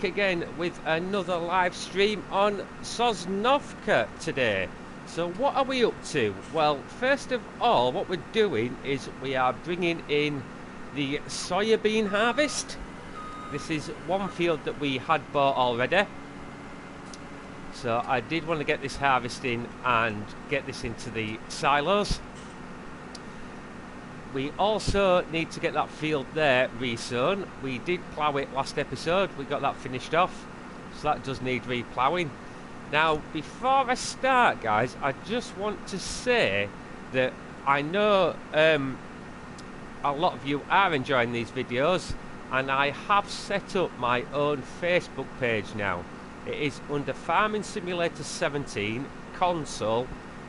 Again with another live stream on Sosnovka today. So what are we up to? Well, first of all, what we're doing is we are bringing in the soybean harvest. This is one field that we had bought already, so I did want to get this harvesting and get this into the silos. We also need to get that field there resown. We did plough it last episode, we got that finished off, so that does need reploughing. Now, before I start, guys, I just want to say that I know a lot of you are enjoying these videos, and I have set up my own Facebook page now. It is under Farming Simulator 17 Console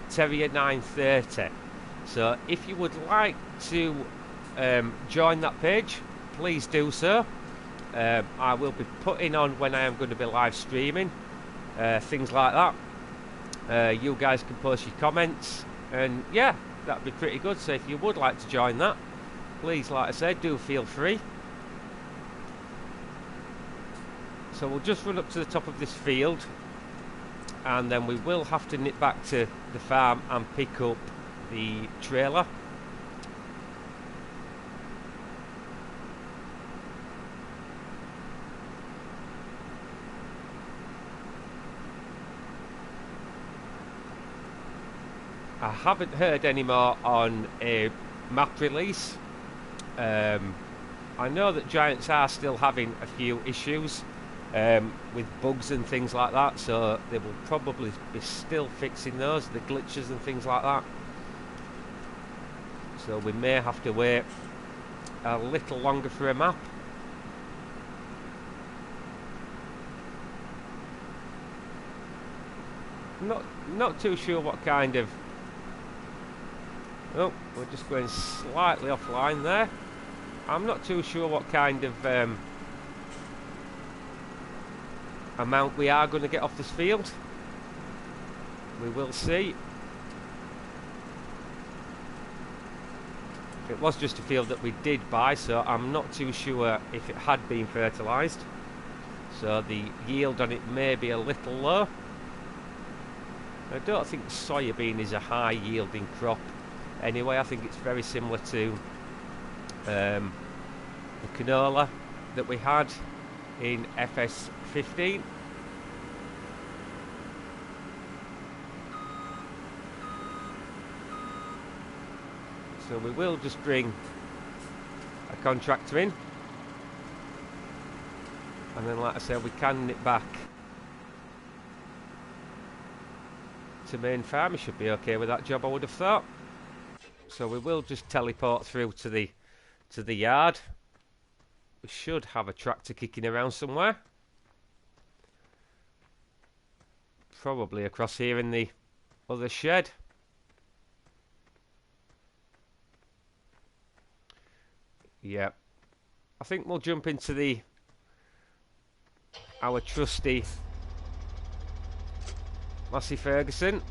Terrier 930. So if you would like to join that page, please do so. I will be putting on when I am going to be live streaming, things like that. You guys can post your comments, and yeah, that'd be pretty good. So if you would like to join that, please, like I said, do feel free. So we'll just run up to the top of this field, and then we will have to nip back to the farm and pick up the trailer. I haven't heard any more on a map release. I know that Giants are still having a few issues with bugs and things like that, so they will probably be still fixing those, the glitches and things like that. So we may have to wait a little longer for a map. Not too sure what kind of... Oh, we're just going slightly offline there. I'm not too sure what kind of amount we are going to get off this field. We will see. It was just a field that we did buy, so I'm not too sure if it had been fertilised. So the yield on it may be a little low. I don't think soybean is a high yielding crop anyway. I think it's very similar to the canola that we had in FS15. So we will just bring a contractor in, and then, like I said, we can nip back to main farm. We should be okay with that job, I would have thought. So we will just teleport through to the yard. We should have a tractor kicking around somewhere, probably across here in the other shed. Yeah, I think we'll jump into our trusty Massey Ferguson.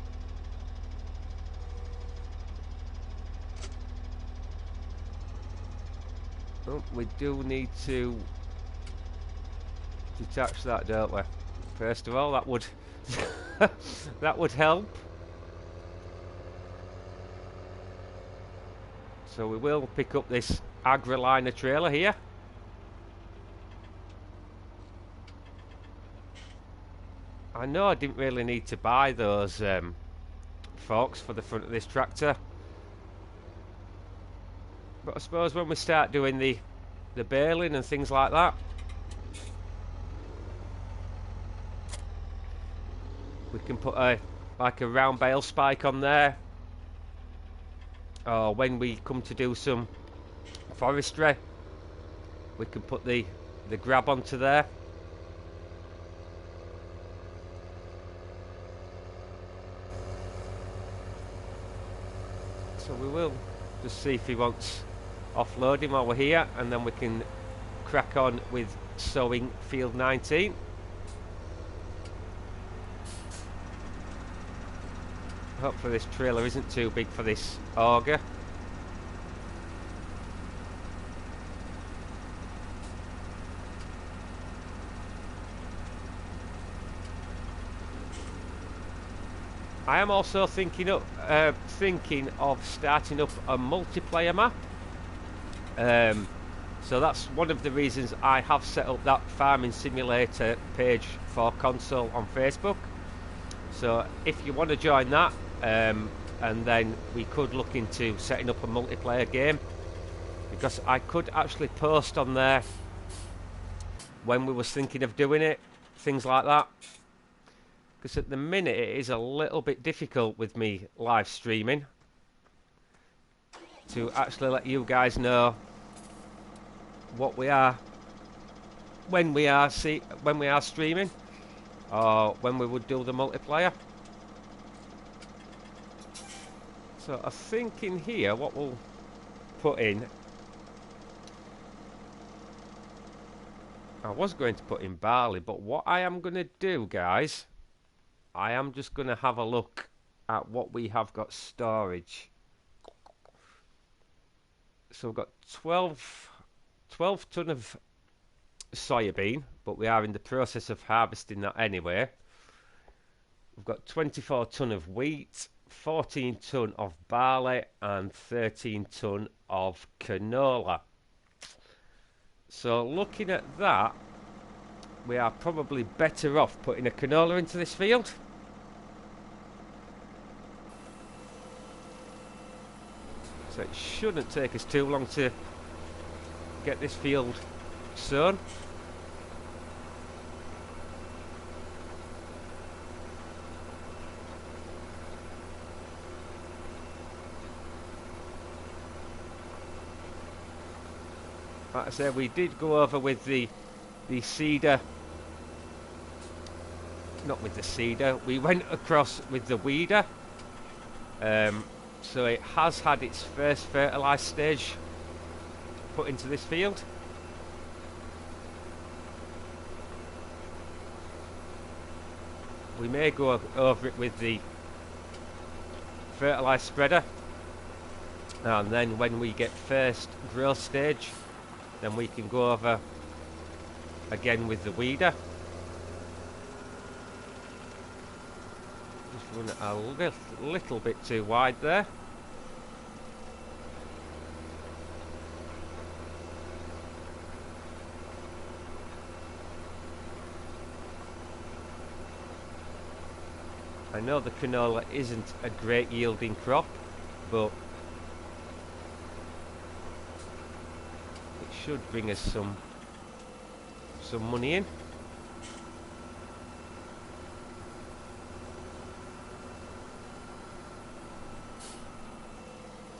Oh, we do need to detach that, don't we? First of all, that would that would help. So we will pick up this Agroliner trailer here. I know I didn't really need to buy those forks for the front of this tractor, but I suppose when we start doing the baling and things like that, we can put like a round bale spike on there, or when we come to do some forestry, we can put the grab onto there. So we will just see if he wants offloading while we're here, and then we can crack on with sowing field 19. Hopefully this trailer isn't too big for this auger. I am also thinking of starting up a multiplayer map. So that's one of the reasons I have set up that farming simulator page for console on Facebook. So if you want to join that, and then we could look into setting up a multiplayer game, because I could actually post on there when we was thinking of doing it, things like that. Because at the minute it is a little bit difficult with me live streaming to actually let you guys know what we are when we are streaming, or when we would do the multiplayer. So I think in here what we'll put in, I was going to put in barley, but what I am going to do, guys, I am just going to have a look at what we have got storage. So we've got 12 ton of soybean, but we are in the process of harvesting that anyway. We've got 24 ton of wheat, 14 ton of barley, and 13 ton of canola. So looking at that, we are probably better off putting a canola into this field. So it shouldn't take us too long to get this field sown. Like I said, we did go over with the seeder. Not with the seeder. We went across with the weeder. So it has had its first fertilised stage put into this field. We may go over it with the fertilised spreader, and then when we get first growth stage, then we can go over again with the weeder. Just run it a little bit too wide there. I know the canola isn't a great yielding crop, but it should bring us some money in.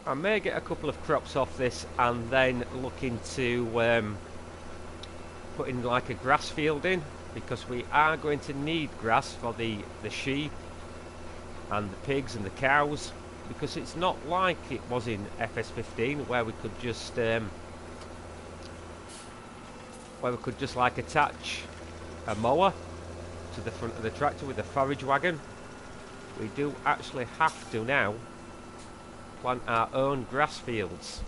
I may get a couple of crops off this and then look into putting like a grass field in, because we are going to need grass for the sheep and the pigs and the cows, because it's not like it was in FS15 where we could just like attach a mower to the front of the tractor with a forage wagon. We do actually have to now plant our own grass fields.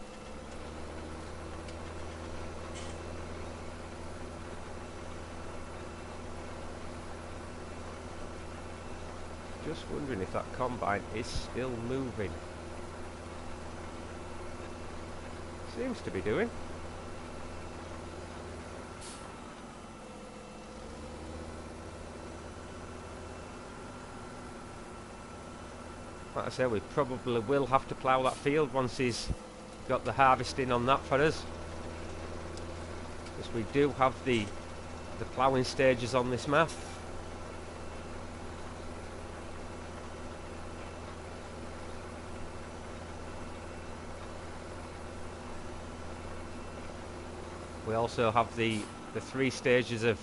Just wondering if that combine is still moving. Seems to be doing. Like I say, we probably will have to plough that field once he's got the harvesting on that for us, because we do have the ploughing stages on this map. We also have the 3 stages of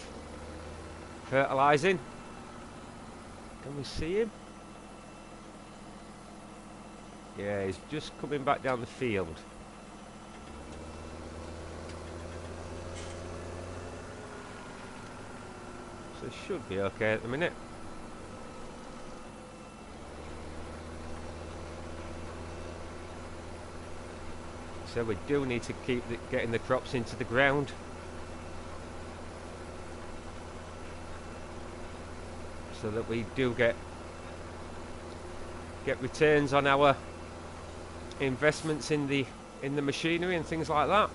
fertilising. Can we see him? Yeah, he's just coming back down the field. So it should be okay at the minute. So we do need to keep getting the crops into the ground. So that we do get get returns on our investments in the machinery and things like that.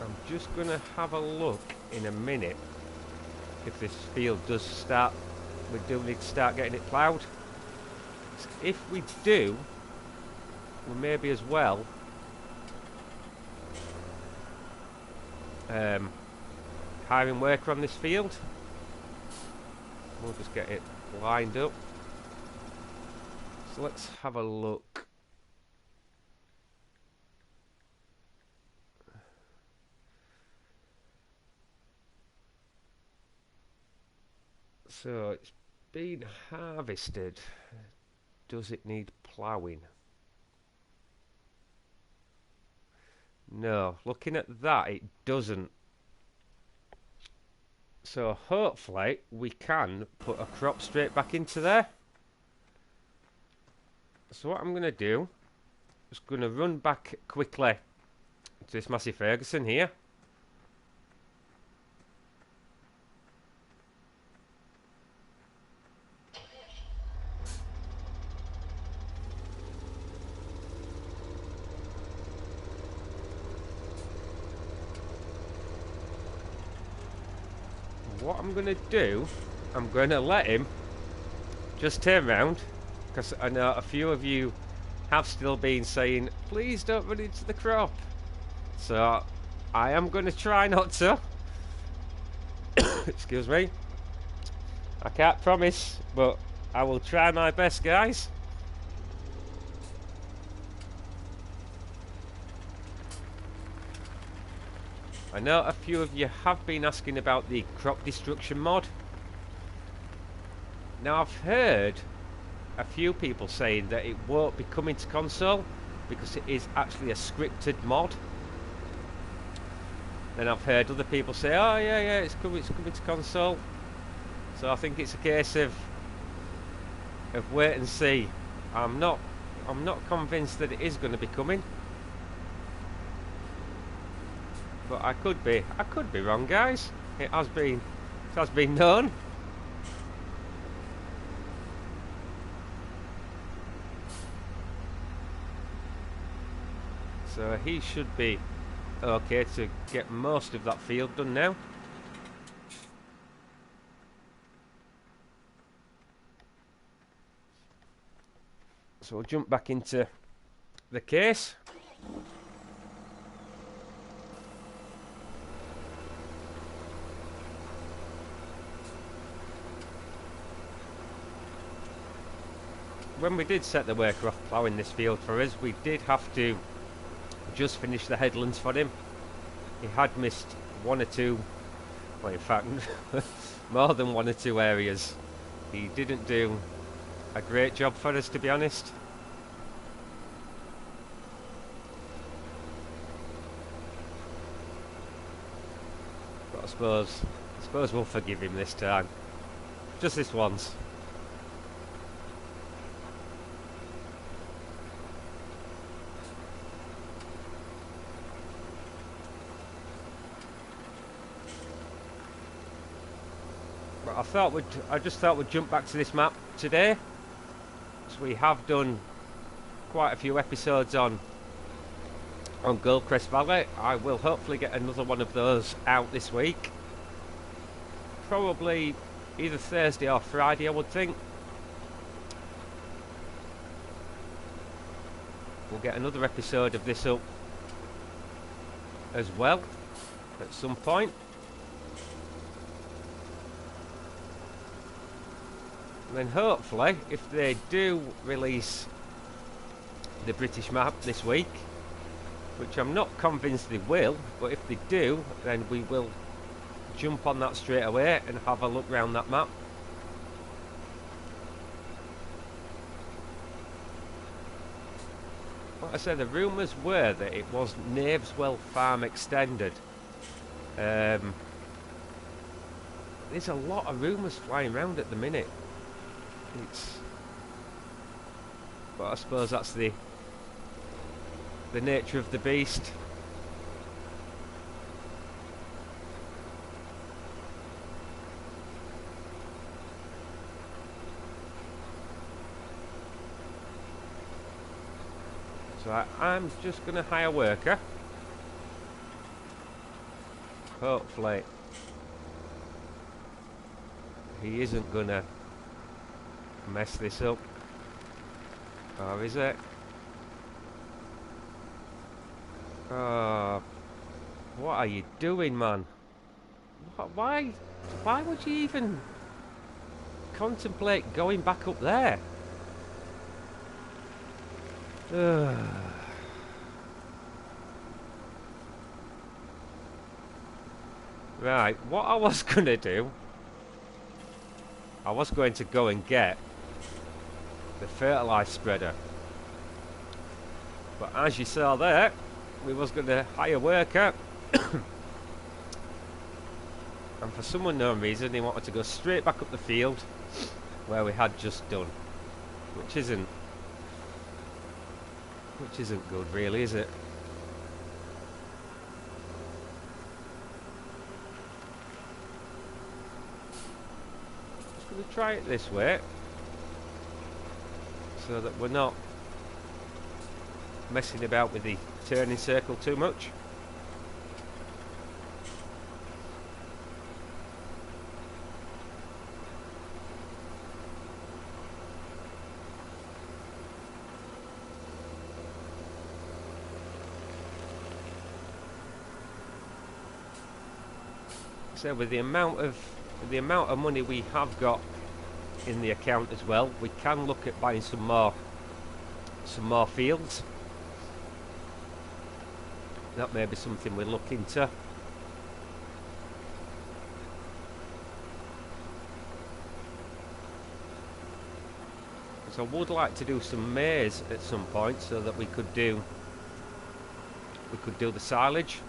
I'm just going to have a look in a minute if this field does start, we do need to start getting it ploughed. If we do, we maybe as well hiring worker on this field. We'll just get it lined up. So let's have a look. So it's been harvested. Does it need ploughing? No, looking at that, it doesn't. So hopefully we can put a crop straight back into there. So what I'm going to do is going to run back quickly to this Massey Ferguson here. What I'm going to do, I'm going to let him just turn round, because I know a few of you have still been saying, please don't run into the crop. So I am going to try not to. Excuse me. I can't promise, but I will try my best, guys. I know a few of you have been asking about the crop destruction mod. Now I've heard a few people saying that it won't be coming to console because it is actually a scripted mod. Then I've heard other people say, oh yeah, it's coming to console. So I think it's a case of wait and see. I'm not convinced that it is going to be coming. But I could be wrong, guys. It has been known. So he should be okay to get most of that field done now. So we'll jump back into the case. When we did set the worker off ploughing this field for us, we did have to just finish the headlands for him. He had missed one or two, well in fact more than one or two areas. He didn't do a great job for us, to be honest. But I suppose we'll forgive him this time. Just this once. I just thought we'd jump back to this map today. So we have done quite a few episodes on Goldcrest Valley. I will hopefully get another one of those out this week. Probably either Thursday or Friday, I would think. We'll get another episode of this up as well at some point. And then hopefully, if they do release the British map this week, which I'm not convinced they will, but if they do, then we will jump on that straight away and have a look round that map. Like I said, the rumours were that it was Knaveswell Farm Extended, There's a lot of rumours flying around at the minute. But I suppose that's the nature of the beast. So I'm just going to hire a worker. Hopefully he isn't going to mess this up. Or is it? Oh, what are you doing, man? Why would you even contemplate going back up there? Right, what I was going to do, I was going to go and get the fertiliser spreader. But as you saw there, we was going to hire a worker. And for some unknown reason, he wanted to go straight back up the field where we had just done. Which isn't good, really, is it? Just going to try it this way, so that we're not messing about with the turning circle too much. So with the amount of money we have got in the account as well, we can look at buying some more fields. That may be something we'll look into. So I would like to do some maize at some point, so that we could do the silage.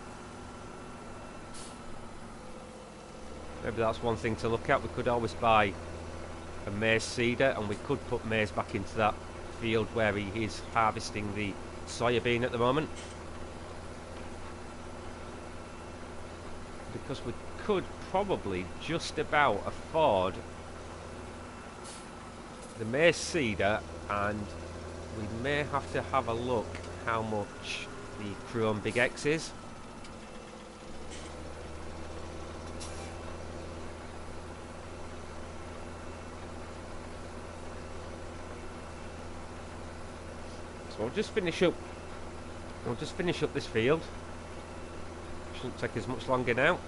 Maybe that's one thing to look at. We could always buy a maize seeder, and we could put maize back into that field where he is harvesting the soybean at the moment. Because we could probably just about afford the maize seeder, and we may have to have a look how much the Chrome Big X is. So I'll just finish up this field. Shouldn't take as much longer now.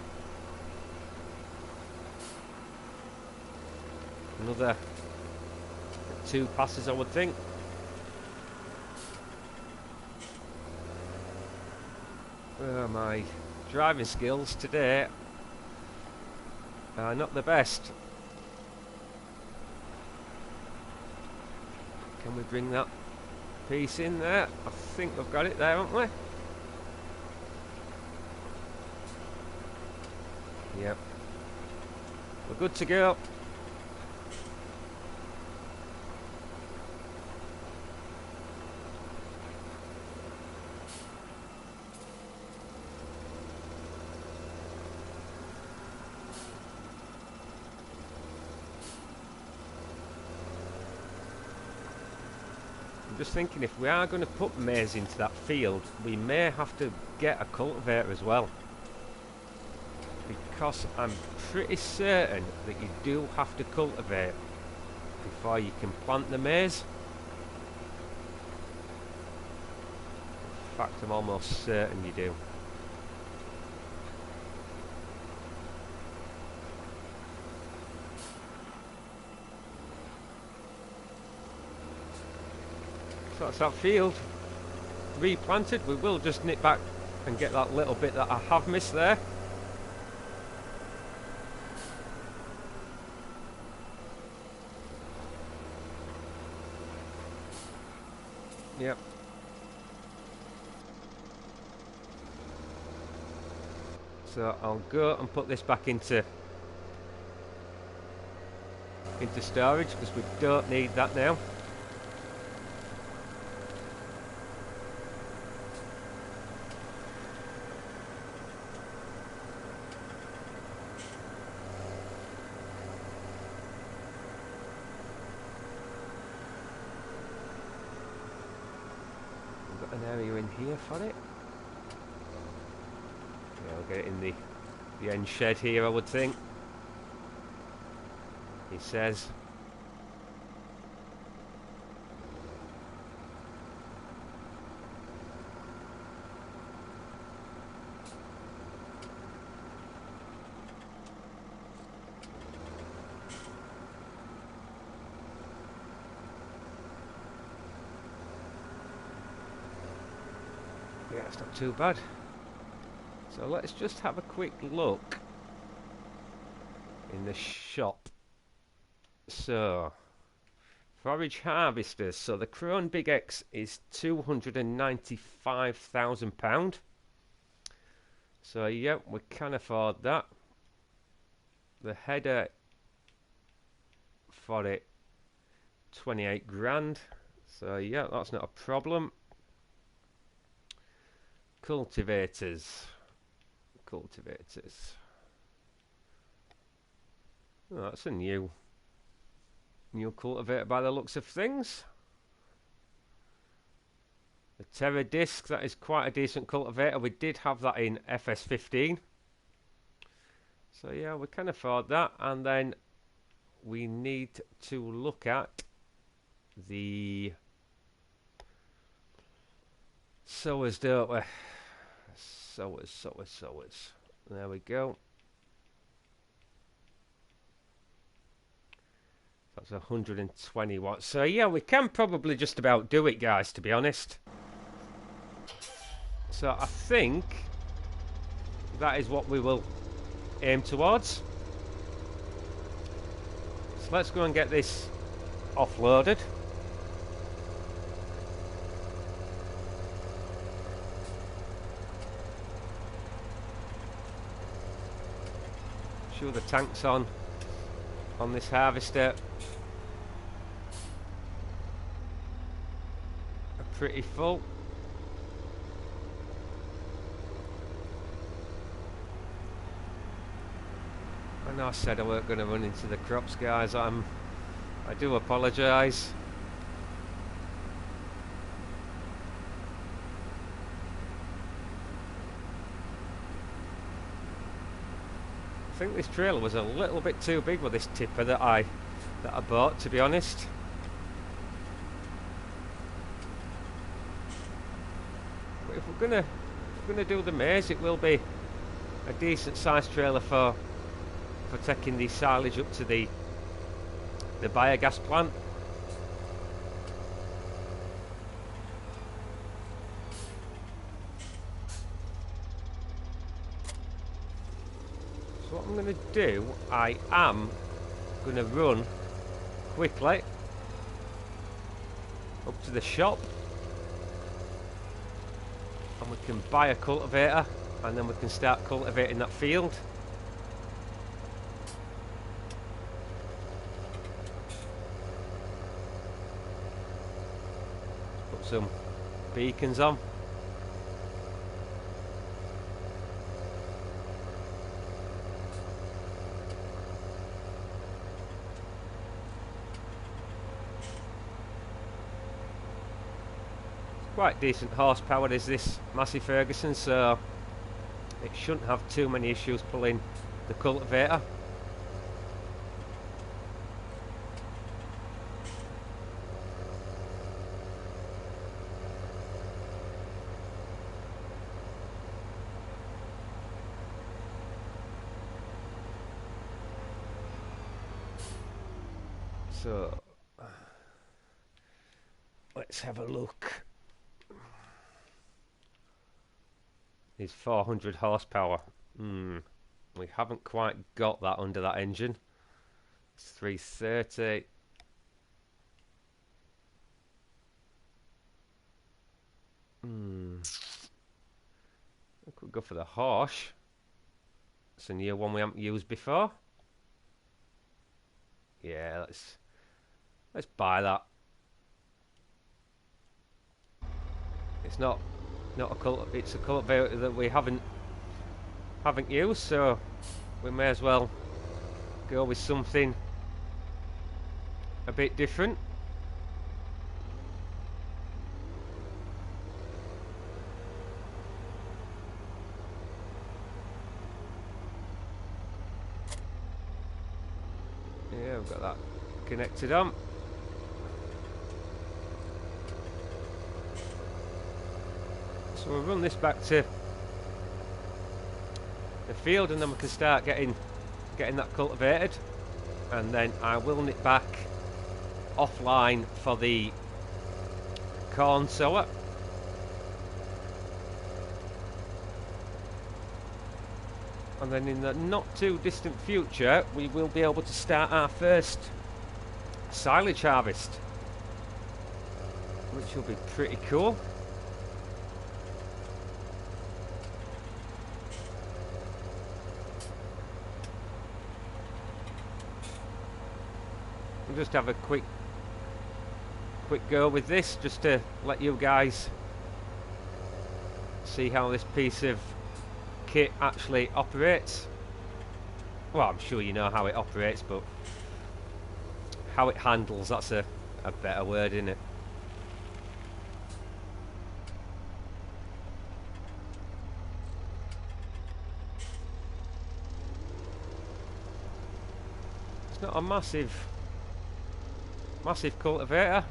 Another 2 passes, I would think. My driving skills today are not the best. Can we bring that piece in there? I think we've got it there, haven't we? Yep. We're good to go. Just thinking, if we are going to put maize into that field, we may have to get a cultivator as well, because I'm pretty certain that you do have to cultivate before you can plant the maize. In fact, I'm almost certain you do. So that's that field replanted. We will just nip back and get that little bit that I have missed there. Yep. So I'll go and put this back into storage because we don't need that now. We've got an area in here for it. Yeah, I'll get it in the end shed here, I would think. He says. Yeah, it's not too bad. So let's just have a quick look in the shop. So, forage harvesters. So the Krone Big X is £295,000. So yeah, we can afford that. The header for it, 28 grand. So yeah, that's not a problem. Cultivators. Oh, that's a new cultivator by the looks of things. The Terra Disc, that is quite a decent cultivator. We did have that in FS15. So yeah, we can afford that. And then we need to look at the sowers, don't we? Sowers. There we go. That's 120 watts. So yeah, we can probably just about do it, guys, to be honest. So I think that is what we will aim towards. So let's go and get this offloaded. Sure, the tank's on this harvester are pretty full. I know I said I weren't going to run into the crops, guys. I do apologise. I think this trailer was a little bit too big with this tipper that I bought, to be honest. But if we're gonna do the maize, it will be a decent sized trailer for taking the silage up to the biogas plant. So what I'm going to do, I am going to run quickly up to the shop and we can buy a cultivator and then we can start cultivating that field. Put some beacons on. Quite decent horsepower is this Massey Ferguson, so it shouldn't have too many issues pulling the cultivator. So let's have a look. Is 400 horsepower. We haven't quite got that under that engine. It's 330. I could go for the Horsch. It's a new one we haven't used before. Yeah, let's buy that. It's not it's a cultivator that we haven't used, so we may as well go with something a bit different. Yeah, we've got that connected on. So we'll run this back to the field, and then we can start getting that cultivated, and then I will nip back offline for the corn sower. And then in the not too distant future we will be able to start our first silage harvest, which will be pretty cool. We'll just have a quick go with this, just to let you guys see how this piece of kit actually operates. Well, I'm sure you know how it operates, but how it handles, that's a better word, isn't it? It's not a massive cultivator.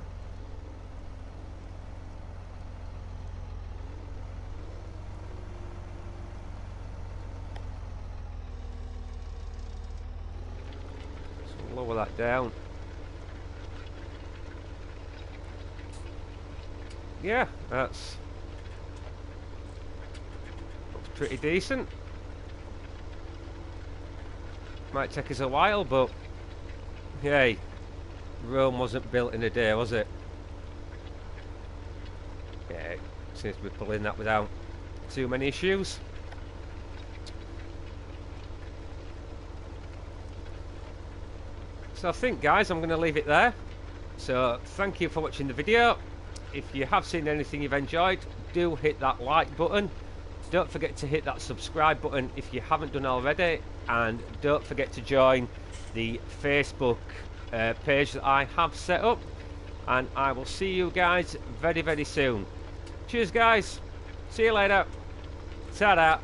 So lower that down. Yeah, looks pretty decent. Might take us a while, but hey, Rome wasn't built in a day, was it? Yeah, it seems to be pulling that without too many issues. So I think, guys, I'm going to leave it there. So thank you for watching the video. If you have seen anything you've enjoyed, do hit that like button. Don't forget to hit that subscribe button if you haven't done already, and don't forget to join the Facebook page that I have set up, and I will see you guys very, very soon. Cheers, guys. See you later. Ta-da.